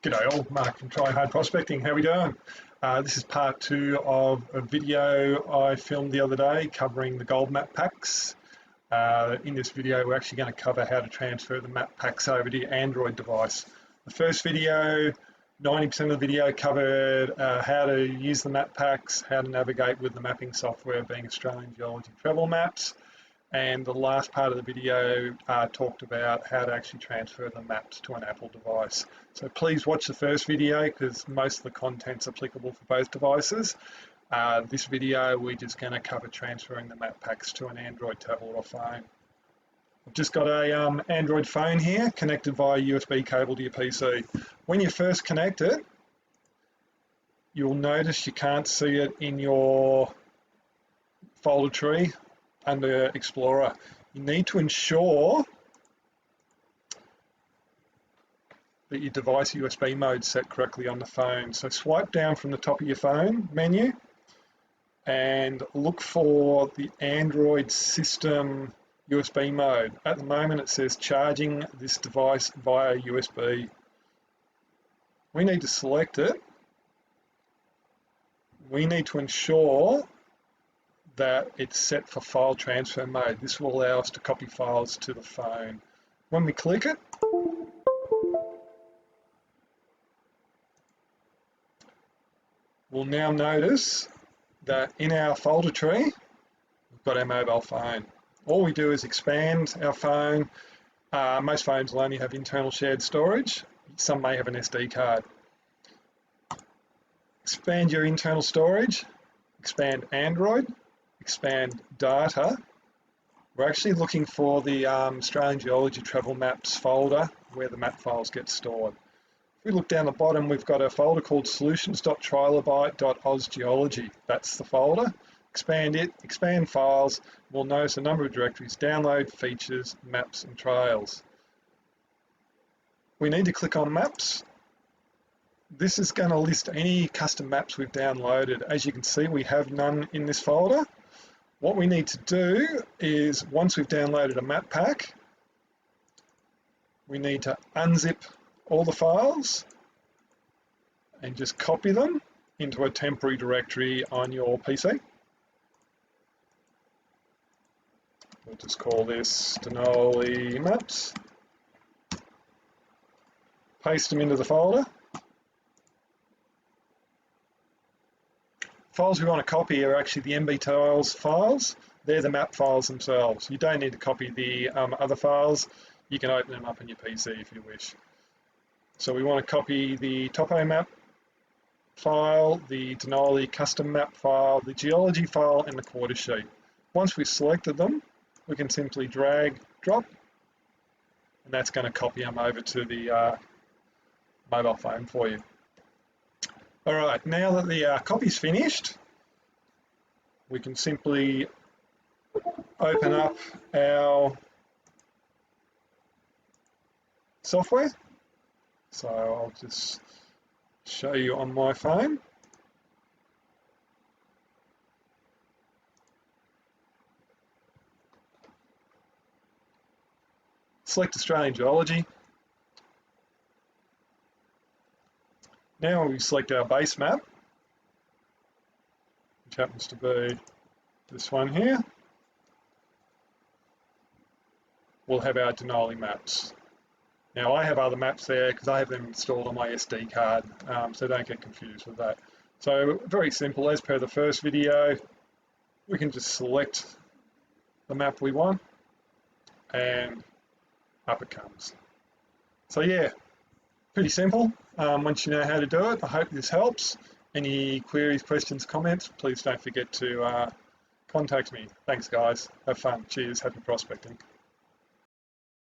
G'day all, Mark from Try Hard Prospecting. How we doing? This is part 2 of a video I filmed the other day covering the gold map packs. In this video we're actually going to cover how to transfer the map packs over to your Android device. The first video, 90% of the video covered how to use the map packs, how to navigate with the mapping software being Australian Geology travel maps. And the last part of the video talked about how to actually transfer the maps to an Apple device. So please watch the first video because most of the content's applicable for both devices. This video we're just going to cover transferring the map packs to an Android tablet or phone. I've just got a Android phone here connected via USB cable to your PC. When you first connect it, you'll notice you can't see it in your folder tree under Explorer. You need to ensure that your device USB mode is set correctly on the phone. So swipe down from the top of your phone menu and look for the Android system USB mode. At the moment it says charging this device via USB. We need to select it. We need to ensure that it's set for file transfer mode. This will allow us to copy files to the phone. When we click it, we'll now notice that in our folder tree, we've got our mobile phone. All we do is expand our phone. Most phones will only have internal shared storage. Some may have an SD card. Expand your internal storage, expand Android, expand data. We're actually looking for the Australian Geology Travel Maps folder where the map files get stored. If we look down the bottom, we've got a folder called solutions.trilobite.ozgeology. That's the folder. Expand it, expand files. We'll notice a number of directories: download, features, maps and trails. We need to click on maps. This is going to list any custom maps we've downloaded. As you can see, we have none in this folder. What we need to do is, once we've downloaded a map pack, we need to unzip all the files and just copy them into a temporary directory on your PC. We'll just call this Denali Maps. Paste them into the folder. Files we want to copy are actually the MB Tiles files. They're the map files themselves. You don't need to copy the other files. You can open them up on your PC if you wish. So we want to copy the Topo map file, the Denali custom map file, the geology file, and the quarter sheet. Once we've selected them, we can simply drag, drop, and that's going to copy them over to the mobile phone for you. All right, now that the copy's finished, we can simply open up our software. So I'll just show you on my phone. Select Australian Geology. Now we select our base map, which happens to be this one here. We'll have our Denali maps. Now I have other maps there because I have them installed on my SD card, so don't get confused with that. So very simple, as per the first video, we can just select the map we want and up it comes. So yeah, pretty simple. Once you know how to do it, I hope this helps. Any queries, questions, comments, please don't forget to contact me. Thanks guys, have fun, cheers, happy prospecting.